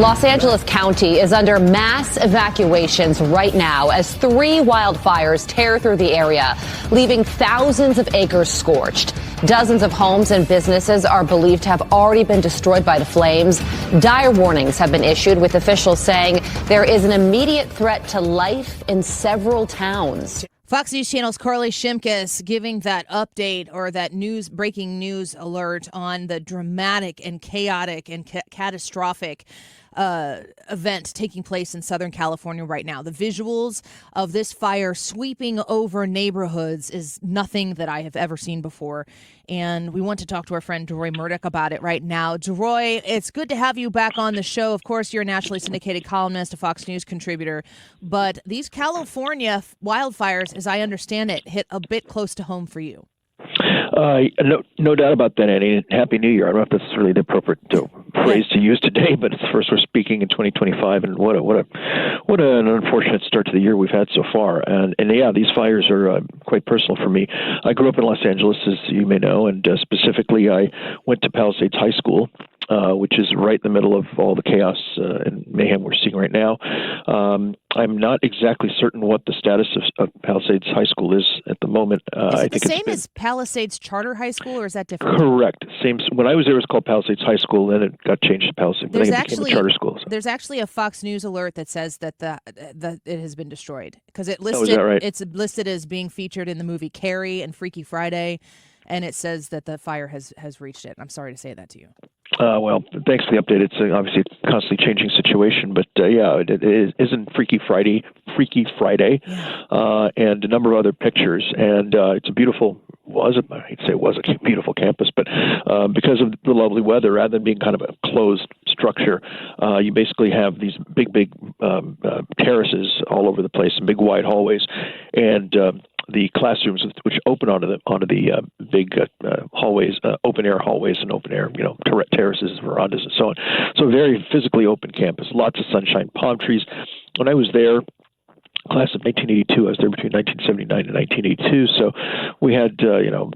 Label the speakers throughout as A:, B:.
A: Los Angeles County is under mass evacuations right now as 3 wildfires tear through the area, leaving thousands of acres scorched. Dozens of homes and businesses are believed to have already been destroyed by the flames. Dire warnings have been issued, with officials saying there is an immediate threat to life in several towns.
B: Fox News Channel's Carly Shimkus giving that update, or that breaking news alert on the dramatic and chaotic and catastrophic event taking place in Southern California right now. The visuals of this fire sweeping over neighborhoods is nothing that I have ever seen before. And we want to talk to our friend Deroy Murdock about it right now. Deroy, it's good to have you back on the show. Of course, you're a nationally syndicated columnist, a Fox News contributor. But these California wildfires, as I understand it, hit a bit close to home for you.
C: No doubt about that, Annie. Happy New Year. I don't know if that's really the appropriate phrase to use today, but it's the first we're speaking in 2025, and what an unfortunate start to the year we've had so far. And yeah, these fires are quite personal for me. I grew up in Los Angeles, as you may know, and specifically I went to Palisades High School, which is right in the middle of all the chaos and mayhem we're seeing right now. I'm not exactly certain what the status of Palisades High School is at the moment.
B: Is it the same as Palisades Charter High School, or is that different?
C: Correct. Same. When I was there, it was called Palisades High School, then it got changed to Palisades. Then it became a charter school. So.
B: There's actually a Fox News alert that says that it has been destroyed, because it's listed as being featured in the movie Carrie and Freaky Friday, and it says that the fire has reached it. I'm sorry to say that to you.
C: Well, thanks for the update. It's obviously a constantly changing situation, but it isn't Freaky Friday, and a number of other pictures, and it's a beautiful. I hate to say it was a beautiful campus, but because of the lovely weather, rather than being kind of a closed structure, you basically have these big terraces all over the place and big wide hallways, and the classrooms, which open onto the big hallways, open air hallways and open air, terraces, verandas, and so on. So a very physically open campus, lots of sunshine, palm trees. When I was there, class of 1982, I was there between 1979 and 1982. So we had,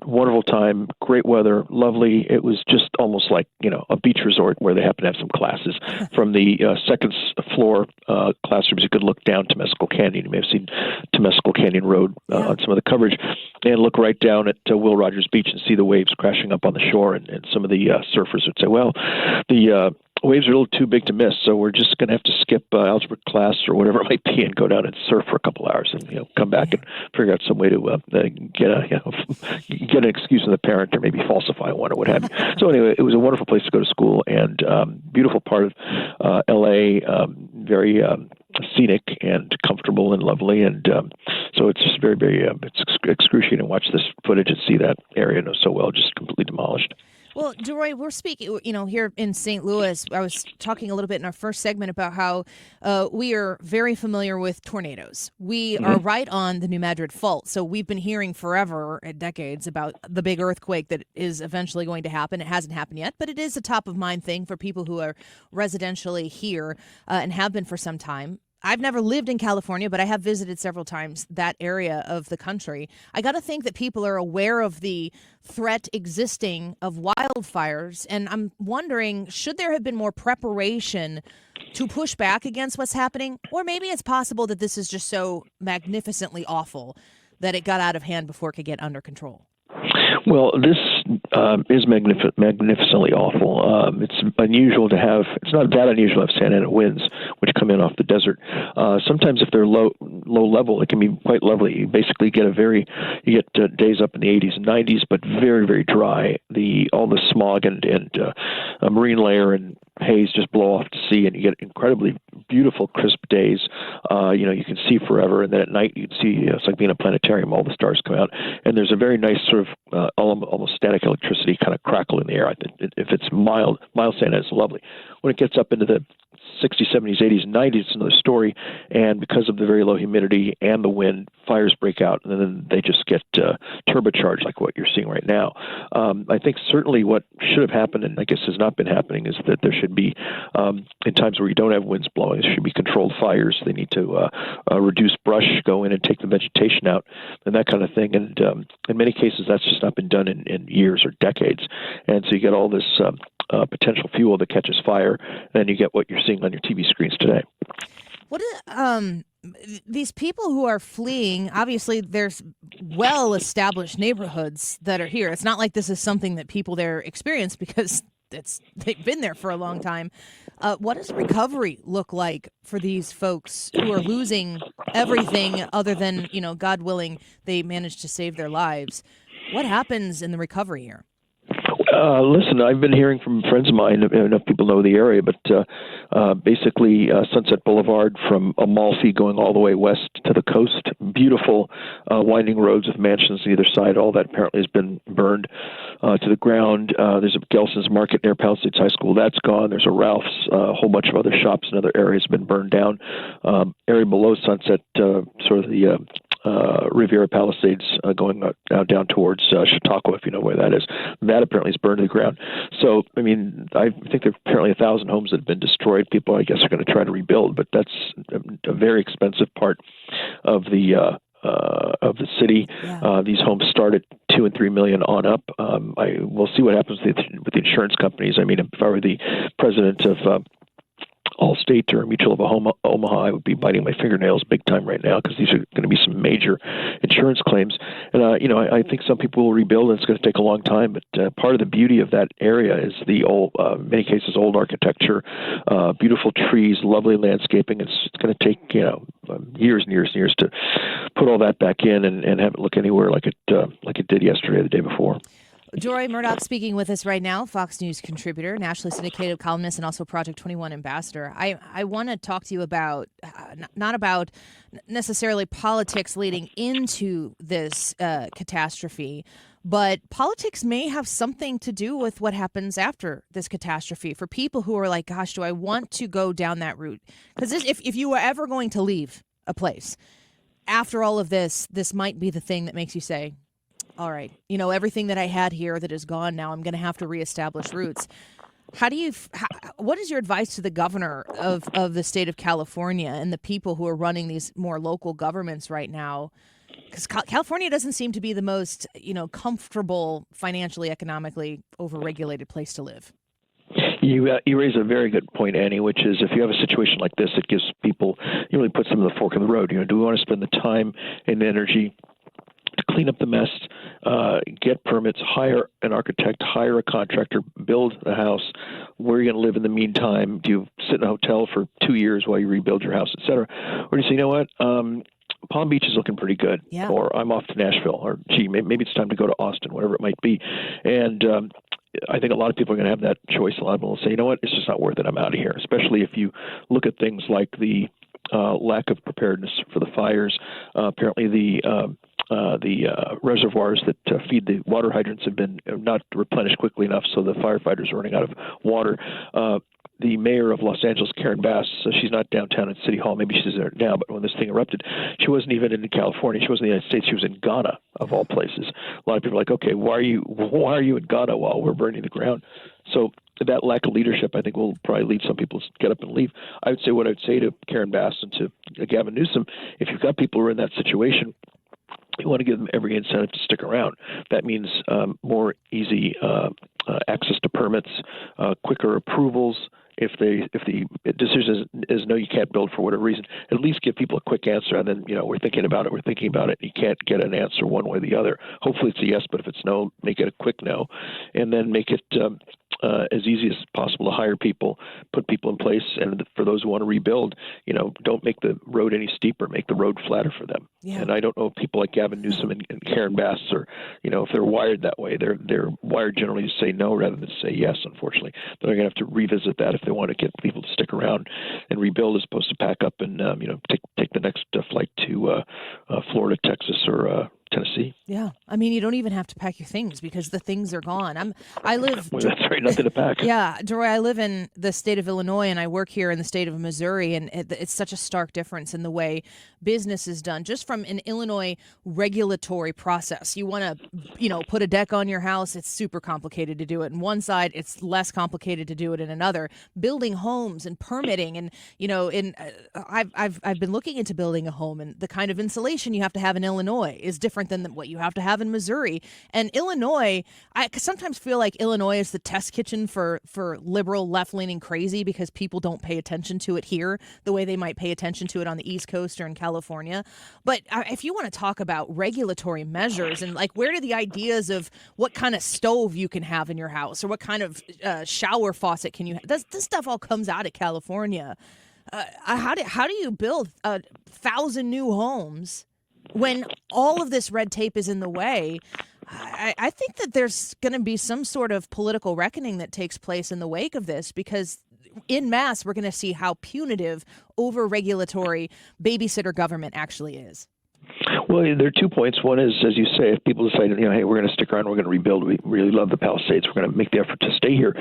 C: wonderful time, great weather, lovely. It was just almost like, a beach resort where they happen to have some classes. From the second floor classrooms, you could look down Temescal Canyon. You may have seen Temescal Canyon Road on some of the coverage, and look right down at Will Rogers Beach and see the waves crashing up on the shore. And some of the surfers would say, well, the waves are a little too big to miss, so we're just going to have to skip algebra class or whatever it might be and go down and surf for a couple hours and come back and figure out some way to get an excuse from the parent, or maybe falsify one or what have you. So anyway, it was a wonderful place to go to school, and beautiful part of L.A., very scenic and comfortable and lovely, and so it's just very, very it's excruciating to watch this footage and see that area so well just completely demolished.
B: Well, Deroy, we're speaking, here in St. Louis. I was talking a little bit in our first segment about how we are very familiar with tornadoes. We are right on the New Madrid Fault. So we've been hearing forever, decades, about the big earthquake that is eventually going to happen. It hasn't happened yet, but it is a top of mind thing for people who are residentially here and have been for some time. I've never lived in California, but I have visited several times that area of the country. I got to think that people are aware of the threat existing of wildfires. And I'm wondering, should there have been more preparation to push back against what's happening? Or maybe it's possible that this is just so magnificently awful that it got out of hand before it could get under control.
C: Well, this is magnificently awful. It's unusual to have, it's not that unusual to have Santa Ana winds, which come in off the desert. Sometimes if they're low level, it can be quite lovely. You basically get you get days up in the 80s and 90s, but very, very dry. All the smog and marine layer and haze just blow off to sea, and you get incredibly beautiful, crisp days. You can see forever, and then at night you can see, it's like being in a planetarium. All the stars come out, and there's a very nice sort of almost static electricity kind of crackle in the air. If it's mild Santa, it's lovely. When it gets up into the 60s, 70s, 80s, and 90s, it's another story. And because of the very low humidity and the wind, fires break out, and then they just get turbocharged like what you're seeing right now. I think certainly what should have happened, and I guess has not been happening, is that there should be, in times where you don't have winds blowing, there should be controlled fires. They need to reduce brush, go in and take the vegetation out, and that kind of thing. And in many cases, that's just not been done in years or decades. And so you get all this potential fuel that catches fire. Then you get what you're seeing on your TV screens today.
B: What these people who are fleeing, obviously there's well-established neighborhoods that are here. It's not like this is something that people there experience because they've been there for a long time. What does recovery look like for these folks who are losing everything other than, God willing, they managed to save their lives? What happens in the recovery here?
C: Listen, I've been hearing from friends of mine, enough people know the area, but basically Sunset Boulevard from Amalfi going all the way west to the coast, beautiful winding roads with mansions on either side, all that apparently has been burned to the ground. There's a Gelson's Market near Palisades High School, that's gone. There's a Ralph's, a whole bunch of other shops in other areas have been burned down. Area below Sunset, sort of the Riviera Palisades going down towards Chautauqua, if you know where that is. That apparently is burned to the ground. So, I mean, I think there are apparently 1,000 homes that have been destroyed. People, I guess, are going to try to rebuild, but that's a very expensive part of the city.
B: Yeah.
C: These homes start at $2 and $3 million on up. We'll see what happens with the insurance companies. I mean, if I were the president of Allstate or Mutual of Omaha, I would be biting my fingernails big time right now because these are going to be some major insurance claims. And, I think some people will rebuild and it's going to take a long time. But part of the beauty of that area is the old, in many cases, old architecture, beautiful trees, lovely landscaping. It's going to take, years and years and years to put all that back in and have it look anywhere like it did yesterday or the day before.
B: Deroy Murdock speaking with us right now, Fox News contributor, nationally syndicated columnist, and also Project 21 ambassador. I want to talk to you about, not about necessarily politics leading into this catastrophe, but politics may have something to do with what happens after this catastrophe for people who are like, gosh, do I want to go down that route? Because if you were ever going to leave a place, after all of this might be the thing that makes you say, all right, everything that I had here that is gone now, I'm going to have to reestablish roots. What is your advice to the governor of the state of California and the people who are running these more local governments right now? Because California doesn't seem to be the most, comfortable, financially, economically overregulated place to live.
C: You raise a very good point, Annie, which is if you have a situation like this, it gives people, you really puts them in the fork in the road. Do we want to spend the time and energy to clean up the mess, get permits, hire an architect, hire a contractor, build a house? Where are you going to live in the meantime? Do you sit in a hotel for 2 years while you rebuild your house, et cetera? Or do you say, you know what, Palm Beach is looking pretty good,
B: yeah.
C: Or I'm off to Nashville, or gee, maybe it's time to go to Austin, whatever it might be. And I think a lot of people are going to have that choice. A lot of people will say, you know what, it's just not worth it. I'm out of here, especially if you look at things like the lack of preparedness for the fires. Apparently the reservoirs that feed the water hydrants have been not replenished quickly enough, so the firefighters are running out of water. The mayor of Los Angeles, Karen Bass, she's not downtown at City Hall. Maybe she's there now, but when this thing erupted, she wasn't even in California. She wasn't in the United States. She was in Ghana, of all places. A lot of people are like, okay, why are you in Ghana while we're burning the ground? So that lack of leadership, I think, will probably lead some people to get up and leave. I would say what I would say to Karen Bass and to Gavin Newsom, if you've got people who are in that situation, you want to give them every incentive to stick around. That means more easy access to permits, quicker approvals. If the decision is no, you can't build for whatever reason, at least give people a quick answer. And then, we're thinking about it. You can't get an answer one way or the other. Hopefully it's a yes, but if it's no, make it a quick no. And then make it as easy as possible to hire people, put people in place. And for those who want to rebuild, don't make the road any steeper, make the road flatter for them.
B: Yeah.
C: And I don't know if people like Gavin Newsom and Karen Bass are, if they're wired that way. They're wired generally to say no rather than say yes, unfortunately. They're going to have to revisit that if they want to get people to stick around and rebuild as opposed to pack up and, take the next flight to Florida, Texas, or Tennessee.
B: Yeah. I mean, you don't even have to pack your things because the things are gone. I live...
C: Well, that's right. Nothing to pack.
B: Yeah. Deroy, I live in the state of Illinois and I work here in the state of Missouri, and it's such a stark difference in the way business is done. Just from an Illinois regulatory process. You want to, put a deck on your house, it's super complicated to do it. In one side, it's less complicated to do it in another. Building homes and permitting and, I've been looking into building a home, and the kind of insulation you have to have in Illinois is different different than what you have to have in Missouri. And Illinois, I sometimes feel like Illinois is the test kitchen for liberal left-leaning crazy because people don't pay attention to it here the way they might pay attention to it on the East Coast or in California. But if you want to talk about regulatory measures and like where do the ideas of what kind of stove you can have in your house or what kind of shower faucet can you have, this stuff all comes out of California. How do you build 1,000 new homes when all of this red tape is in the way? I think that there's going to be some sort of political reckoning that takes place in the wake of this because en masse, we're going to see how punitive over-regulatory babysitter government actually is.
C: Well, there are 2 points. One is, as you say, if people decide, hey, we're going to stick around, we're going to rebuild, we really love the Palisades, we're going to make the effort to stay here.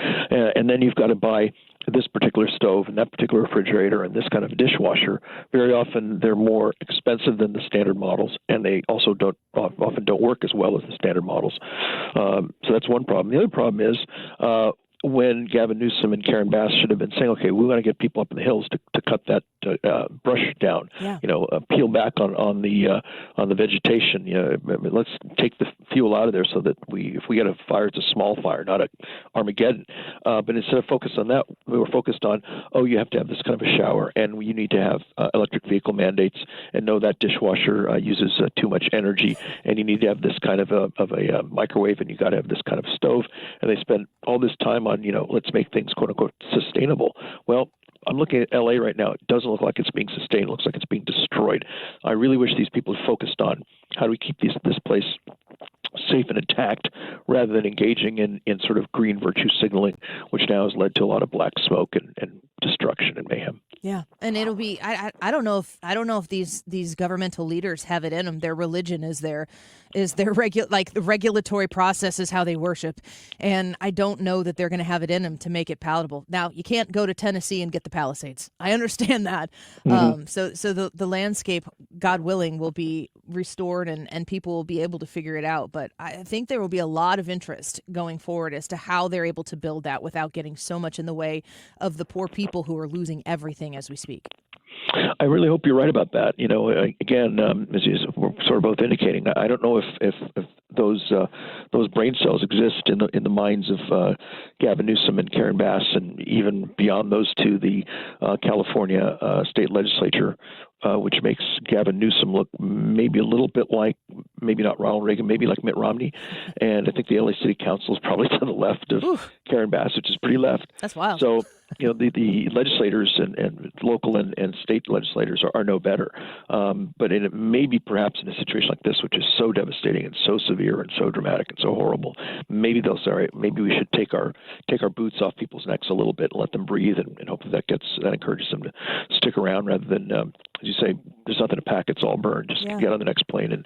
C: And then you've got to buy this particular stove and that particular refrigerator and this kind of dishwasher. Very often they're more expensive than the standard models, and they also often don't work as well as the standard models. So that's one problem. The other problem is when Gavin Newsom and Karen Bass should have been saying, okay, we want to get people up in the hills to cut that brush down, peel back on the vegetation. Let's take the fuel out of there so that if we get a fire, it's a small fire, not a Armageddon. But instead of focus on that, we were focused on, you have to have this kind of a shower, and you need to have electric vehicle mandates, and no, that dishwasher uses too much energy, and you need to have this kind of a microwave, and you got to have this kind of stove. And they spend all this time on, let's make things quote unquote sustainable. Well, I'm looking at LA right now. It doesn't look like it's being sustained. It looks like it's being destroyed. I really wish these people had focused on how do we keep this place safe and intact rather than engaging in sort of green virtue signaling, which now has led to a lot of black smoke and destruction and mayhem.
B: Yeah, and it'll be I don't know if these governmental leaders have it in them. Their religion is the regulatory process is how they worship, and I don't know that they're going to have it in them to make it palatable. Now, you can't go to Tennessee and get the Palisades. I understand that.
C: Mm-hmm.
B: So the landscape, God willing, will be restored and people will be able to figure it out. But I think there will be a lot of interest going forward as to how they're able to build that without getting so much in the way of the poor people who are losing everything as we speak.
C: I really hope you're right about that. Again, as we're sort of both indicating, I don't know if those brain cells exist in the minds of Gavin Newsom and Karen Bass, and even beyond those two, the California state legislature, which makes Gavin Newsom look maybe a little bit like, maybe not Ronald Reagan, maybe like Mitt Romney. And I think the LA City Council is probably to the left of Karen Bass, which is pretty left.
B: That's wild.
C: So, the legislators and local and state legislators are no better. But maybe perhaps in a situation like this, which is so devastating and so severe and so dramatic and so horrible, maybe they'll say, all right, maybe we should take our boots off people's necks a little bit and let them breathe, and hope that encourages them to stick around rather than, as you say, there's nothing to pack, it's all burned. Just get on the next plane and,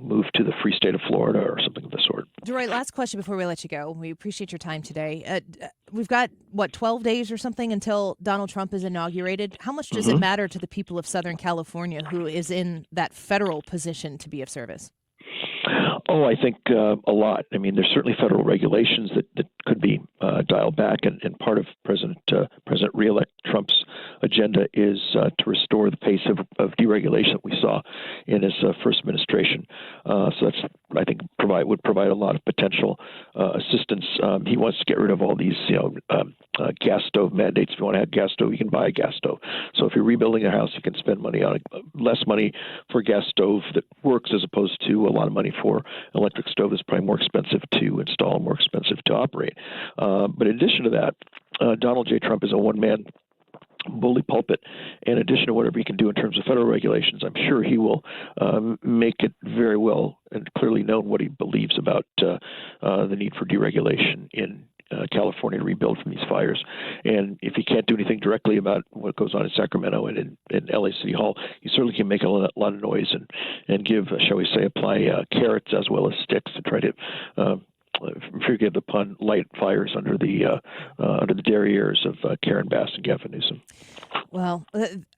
C: move to the free state of Florida or something of the sort.
B: Deroy, last question before we let you go. We appreciate your time today. We've got, 12 days or something until Donald Trump is inaugurated. How much does it matter to the people of Southern California who is in that federal position to be of service?
C: Oh, I think a lot. I mean, there's certainly federal regulations that could be dialed back, and part of President re-elect Trump's agenda is to restore the pace of deregulation that we saw in his first administration. So that's, I think, would provide a lot of potential assistance. He wants to get rid of all these, gas stove mandates. If you want to have a gas stove, you can buy a gas stove. So if you're rebuilding a house, you can spend money on less money for a gas stove that works as opposed to a lot of money for an electric stove that's probably more expensive to install and more expensive to operate. But in addition to that, Donald J. Trump is a one-man bully pulpit. In addition to whatever he can do in terms of federal regulations, I'm sure he will make it very well and clearly known what he believes about the need for deregulation in California to rebuild from these fires. And if he can't do anything directly about what goes on in Sacramento and in LA City Hall, he certainly can make a lot of noise and give, shall we say, apply carrots as well as sticks to try to forgive the pun, light fires under the derrieres of Karen Bass and Gavin Newsom.
B: Well,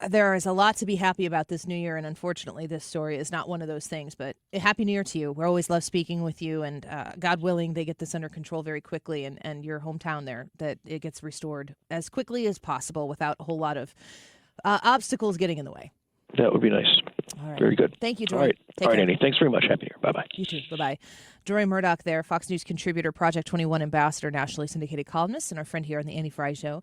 B: there is a lot to be happy about this new year, and unfortunately, this story is not one of those things. But Happy New Year to you. We always love speaking with you, and God willing, they get this under control very quickly, and your hometown there, that it gets restored as quickly as possible without a whole lot of obstacles getting in the way.
C: That would be nice.
B: All right.
C: Very good.
B: Thank you, Deroy.
C: All right.
B: Take
C: All right,
B: care.
C: Annie. Thanks very much. Happy New Year. Bye-bye.
B: You too. Bye-bye. Deroy Murdock there, Fox News contributor, Project 21 ambassador, nationally syndicated columnist, and our friend here on the Annie Frey Show.